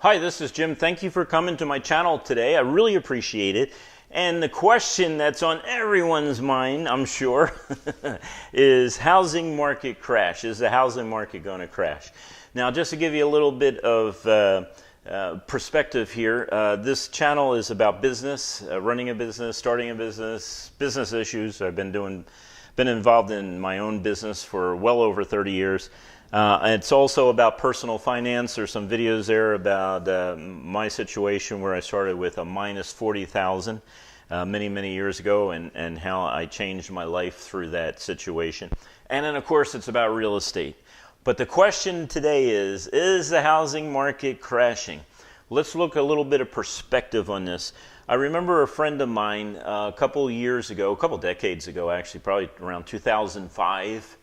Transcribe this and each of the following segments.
Hi, this is Jim. Thank you for coming to my channel today. I really appreciate it. And the question that's on everyone's mind, I'm sure, is housing market crash. Is the housing market going to crash? Now, just to give you a little bit of perspective here, this channel is about business, running a business, starting a business issues. I've been involved in my own business for well over 30 years. It's also about personal finance. There's some videos there about my situation where I started with a minus 40,000 many years ago, and how I changed my life through that situation. And then of course it's about real estate. But the question today is the housing market crashing? Let's look a little bit of perspective on this. I remember a friend of mine a couple decades ago actually, probably around 2005,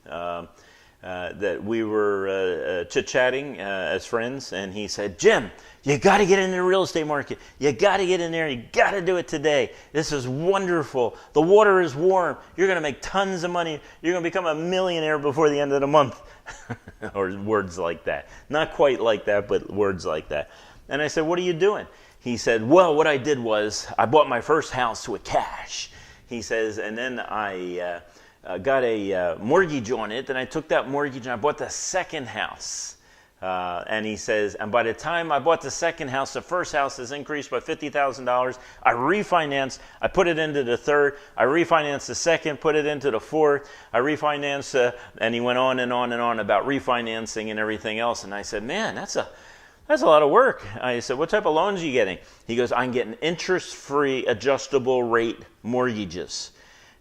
that we were chit-chatting as friends, and he said, Jim, you got to get into the real estate market. You got to get in there. You got to do it today. This is wonderful. The water is warm. You're going to make tons of money. You're going to become a millionaire before the end of the month. Or words like that. Not quite like that, but words like that. And I said, what are you doing? He said, well, what I did was I bought my first house with cash. He says, and then I got a mortgage on it, and I took that mortgage and I bought the second house. And he says, and by the time I bought the second house, the first house has increased by $50,000. I refinanced, I put it into the third, I refinanced the second, put it into the fourth, I refinanced, and he went on and on and on about refinancing and everything else. And I said, man, that's a lot of work. I said, what type of loans are you getting? He goes, I'm getting interest-free adjustable rate mortgages.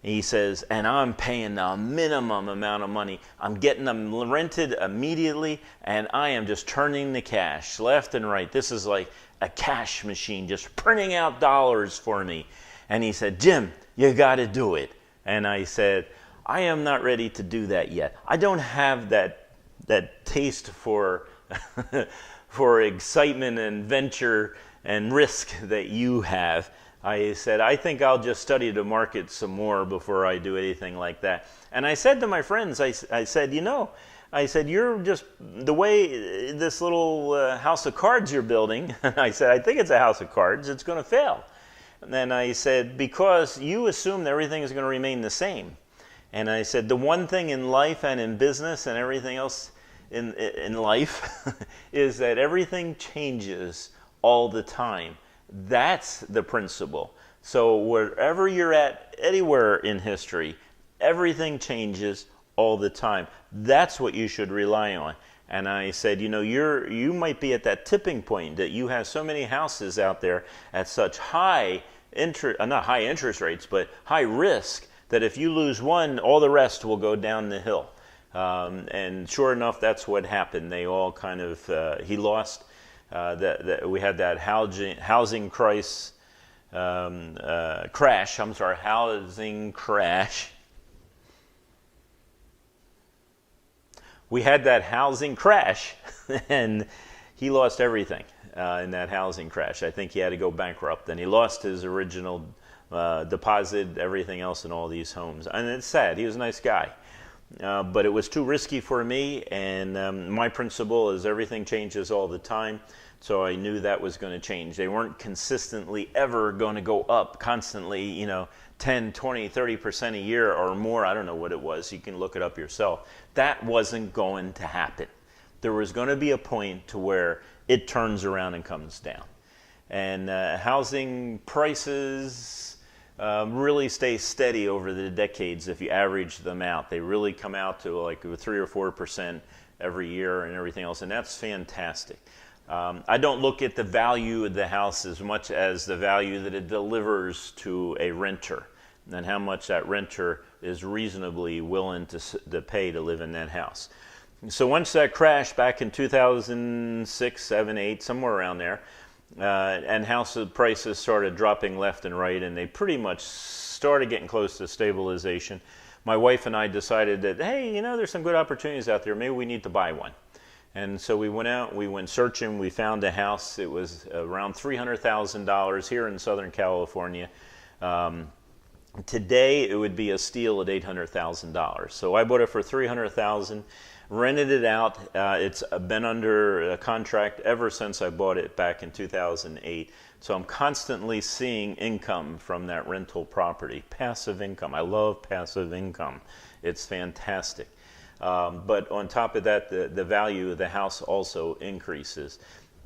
He says, and I'm paying the minimum amount of money. I'm getting them rented immediately, and I am just turning the cash left and right. This is like a cash machine, just printing out dollars for me. And he said, Jim, you got to do it. And I said, I am not ready to do that yet. I don't have that taste for for excitement and venture and risk that you have. I said, I think I'll just study the market some more before I do anything like that. And I said to my friends, I said, you're just, the way this little house of cards you're building, I said, I think it's a house of cards, it's going to fail. And then I said, because you assume that everything is going to remain the same. And I said, the one thing in life and in business and everything else in life is that everything changes all the time. That's the principle. So wherever you're at, anywhere in history, everything changes all the time. That's what you should rely on. And I said, you might be at that tipping point that you have so many houses out there at such high interest, not high interest rates, but high risk, that if you lose one, all the rest will go down the hill. And sure enough, that's what happened. They all kind of, he lost. We had that housing crisis, housing crash. We had that housing crash, and he lost everything in that housing crash. I think he had to go bankrupt, and he lost his original deposit, everything else in all these homes. And it's sad. He was a nice guy. But it was too risky for me, and my principle is everything changes all the time, so I knew that was going to change. They weren't consistently ever going to go up constantly, 10, 20, 30% a year or more. I don't know what it was. You can look it up yourself. That wasn't going to happen. There was going to be a point to where it turns around and comes down. And housing prices really stay steady over the decades if you average them out. They really come out to like 3 or 4% every year and everything else, and that's fantastic. I don't look at the value of the house as much as the value that it delivers to a renter, and how much that renter is reasonably willing to pay to live in that house. So once that crashed back in 2006, 7, 8, somewhere around there, and house prices started dropping left and right, and they pretty much started getting close to stabilization. My wife and I decided that, hey, there's some good opportunities out there. Maybe we need to buy one. And so we went out, we went searching, we found a house. It was around $300,000 here in Southern California. Today, it would be a steal at $800,000. So I bought it for $300,000. rented it out. It's been under contract ever since I bought it back in 2008. So I'm constantly seeing income from that rental property. Passive income. I love passive income. It's fantastic. But on top of that, the value of the house also increases.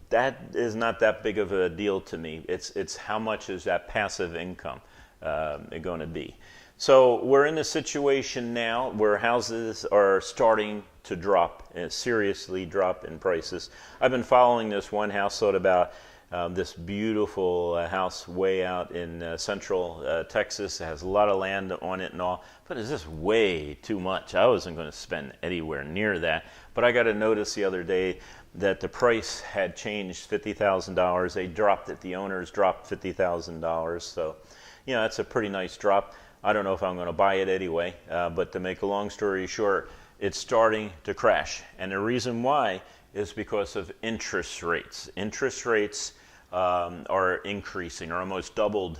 That is not that big of a deal to me. It's how much is that passive income going to be. So we're in a situation now where houses are starting to drop, seriously drop in prices. I've been following this one house, thought about this beautiful house way out in central Texas. It has a lot of land on it and all, but it's just way too much. I wasn't going to spend anywhere near that. But I got a notice the other day that the price had changed $50,000. They dropped it. The owners dropped $50,000. So, you know, that's a pretty nice drop. I don't know if I'm going to buy it anyway, but to make a long story short, it's starting to crash. And the reason why is because of interest rates. Interest rates are increasing, or almost doubled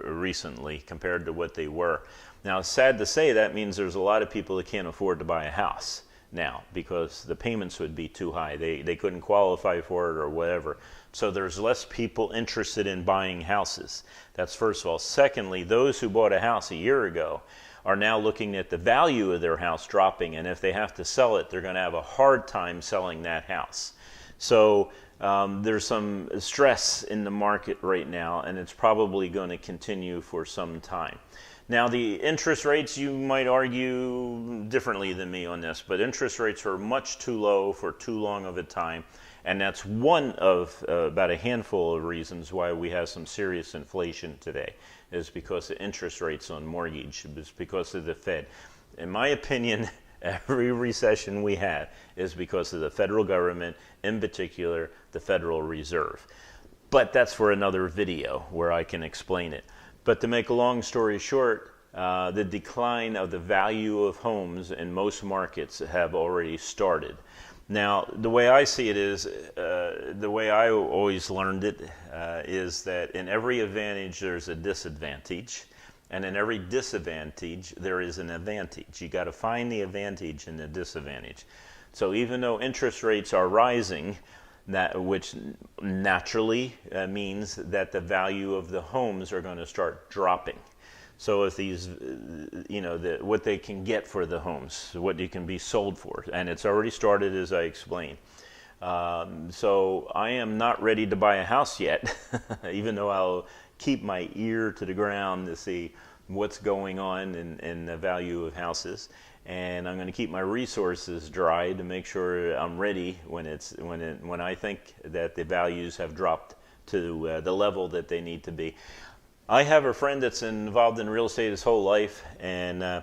recently compared to what they were. Now, it's sad to say that means there's a lot of people that can't afford to buy a house now because the payments would be too high. They couldn't qualify for it or whatever. So there's less people interested in buying houses. That's first of all. Secondly, those who bought a house a year ago are now looking at the value of their house dropping, and if they have to sell it, they're going to have a hard time selling that house. So there's some stress in the market right now, and it's probably going to continue for some time. Now, the interest rates, you might argue differently than me on this, but interest rates are much too low for too long of a time. And that's one of about a handful of reasons why we have some serious inflation today, is because of interest rates on mortgage. It's because of the Fed. In my opinion, every recession we have is because of the federal government, in particular, the Federal Reserve. But that's for another video where I can explain it. But to make a long story short, the decline of the value of homes in most markets have already started. Now, the way I see it is, the way I always learned it, is that in every advantage there's a disadvantage, and in every disadvantage there is an advantage. You got to find the advantage and the disadvantage. So even though interest rates are rising, which naturally means that the value of the homes are going to start dropping. So if these, you know, what they can get for the homes, what you can be sold for, and it's already started as I explained. So I am not ready to buy a house yet, even though I'll keep my ear to the ground to see what's going on in the value of houses. And I'm going to keep my resources dry to make sure I'm ready when I think that the values have dropped to the level that they need to be. I have a friend that's involved in real estate his whole life, and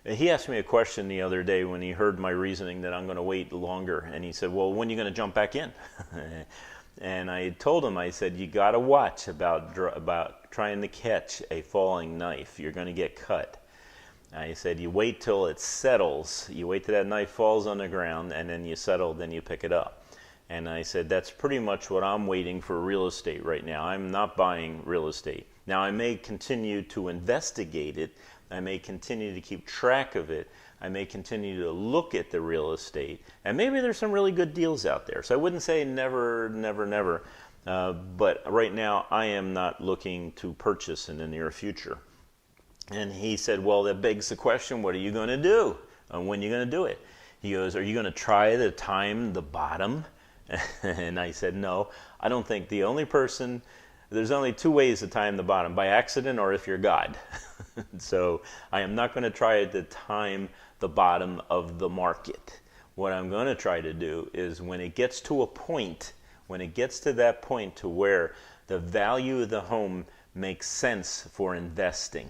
he asked me a question the other day when he heard my reasoning that I'm going to wait longer. And he said, well, when are you going to jump back in? And I told him, I said, you got to watch about trying to catch a falling knife. You're going to get cut. I said, you wait till it settles. You wait till that knife falls on the ground, and then you settle, then you pick it up. And I said, that's pretty much what I'm waiting for real estate right now. I'm not buying real estate. Now, I may continue to investigate it. I may continue to keep track of it. I may continue to look at the real estate. And maybe there's some really good deals out there. So I wouldn't say never, never, never. But right now, I am not looking to purchase in the near future. And he said, well, that begs the question, what are you going to do? And when are you going to do it? He goes, are you going to try to time the bottom? And I said, no, I don't think there's only two ways to time the bottom, by accident or if you're God. So I am not going to try to time the bottom of the market. What I'm going to try to do is when it gets to that point to where the value of the home makes sense for investing,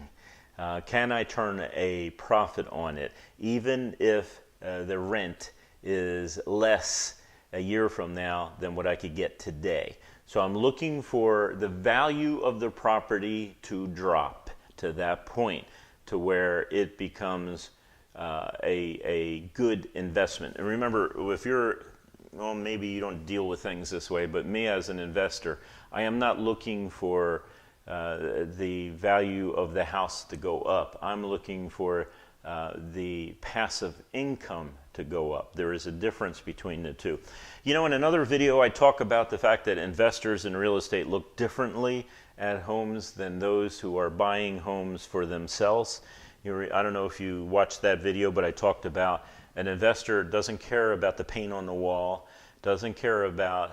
can I turn a profit on it, even if the rent is less a year from now than what I could get today? So I'm looking for the value of the property to drop to that point to where it becomes a good investment. And remember, if you're, well, maybe you don't deal with things this way, but me as an investor, I am not looking for the value of the house to go up. I'm looking for the passive income to go up. There is a difference between the two. You know, in another video I talk about the fact that investors in real estate look differently at homes than those who are buying homes for themselves. I don't know if you watched that video, but I talked about an investor doesn't care about the paint on the wall, doesn't care about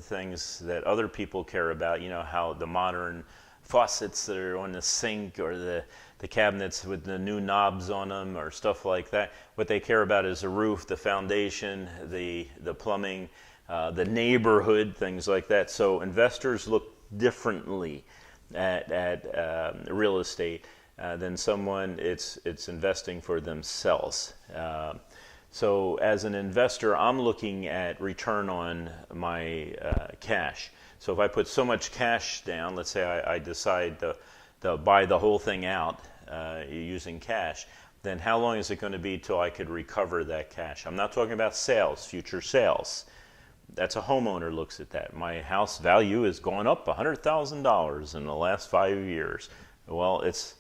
things that other people care about, you know, how the modern faucets that are on the sink or the cabinets with the new knobs on them or stuff like that. What they care about is the roof, the foundation, the plumbing, the neighborhood, things like that. So investors look differently at real estate than someone it's investing for themselves. So as an investor, I'm looking at return on my cash. So if I put so much cash down, let's say I decide to buy the whole thing out using cash, then how long is it going to be till I could recover that cash? I'm not talking about sales, future sales. That's a homeowner looks at that. My house value has gone up $100,000 in the last 5 years. Well, is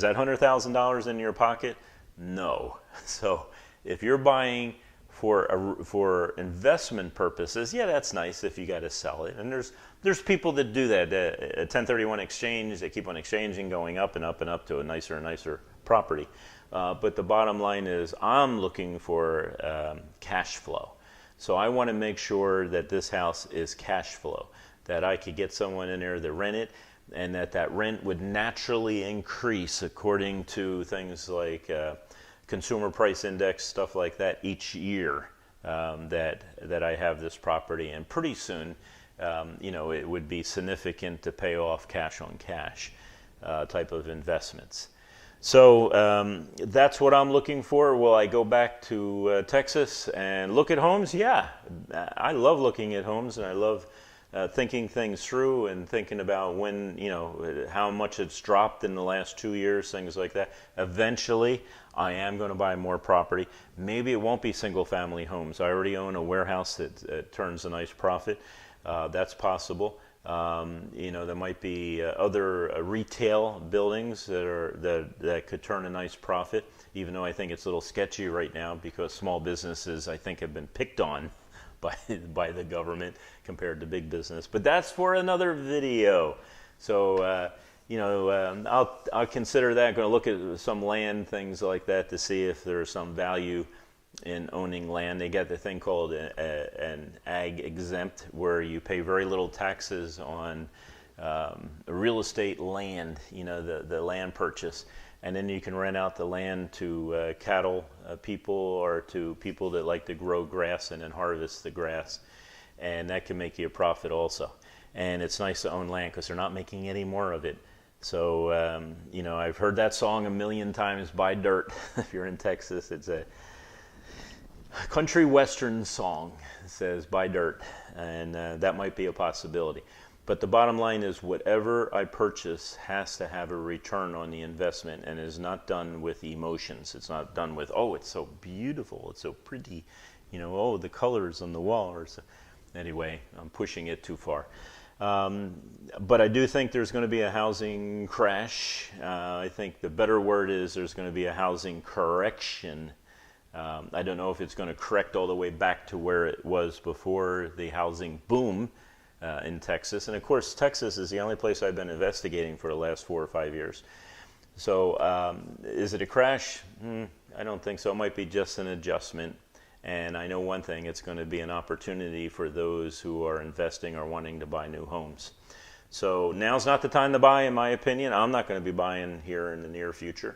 that $100,000 in your pocket? No. So if you're buying for investment purposes, yeah, that's nice if you got to sell it. And there's people that do that. A 1031 exchange, they keep on exchanging, going up and up and up to a nicer and nicer property. But the bottom line is I'm looking for cash flow. So I want to make sure that this house is cash flow, that I could get someone in there to rent it, and that rent would naturally increase according to things like consumer price index, stuff like that, each year that I have this property. And pretty soon, you know, it would be significant to pay off cash on cash type of investments. So that's what I'm looking for. Will I go back to Texas and look at homes? Yeah, I love looking at homes, and I love thinking things through and thinking about when, you know, how much it's dropped in the last 2 years, things like that. Eventually, I am going to buy more property. Maybe it won't be single family homes. I already own a warehouse that turns a nice profit. That's possible. You know, there might be other retail buildings that could turn a nice profit, even though I think it's a little sketchy right now because small businesses, I think, have been picked on by the government compared to big business. But that's for another video. So you know, I'll consider that. I'm going to look at some land, things like that, to see if there's some value in owning land. They got the thing called an ag exempt, where you pay very little taxes on real estate land, you know, the land purchase. And then you can rent out the land to cattle people or to people that like to grow grass and then harvest the grass. And that can make you a profit also. And it's nice to own land because they're not making any more of it. So, you know, I've heard that song a million times, Buy Dirt. If you're in Texas, it's a country western song. It says Buy Dirt, and that might be a possibility. But the bottom line is whatever I purchase has to have a return on the investment, and is not done with emotions. It's not done with, oh, it's so beautiful, it's so pretty, you know, oh, the colors on the wall. Or so. Anyway, I'm pushing it too far. But I do think there's going to be a housing crash. I think the better word is there's going to be a housing correction. I don't know if it's going to correct all the way back to where it was before the housing boom in Texas. And of course, Texas is the only place I've been investigating for the last 4 or 5 years. So is it a crash? I don't think so. It might be just an adjustment. And I know one thing, it's going to be an opportunity for those who are investing or wanting to buy new homes. So now's not the time to buy, in my opinion. I'm not going to be buying here in the near future.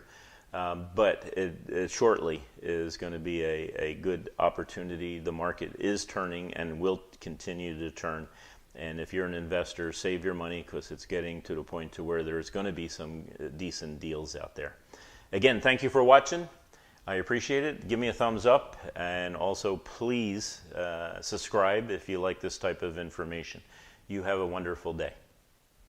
But it shortly is going to be a good opportunity. The market is turning and will continue to turn. And if you're an investor, save your money, because it's getting to the point to where there's going to be some decent deals out there. Again, thank you for watching. I appreciate it. Give me a thumbs up, and also please subscribe if you like this type of information. You have a wonderful day.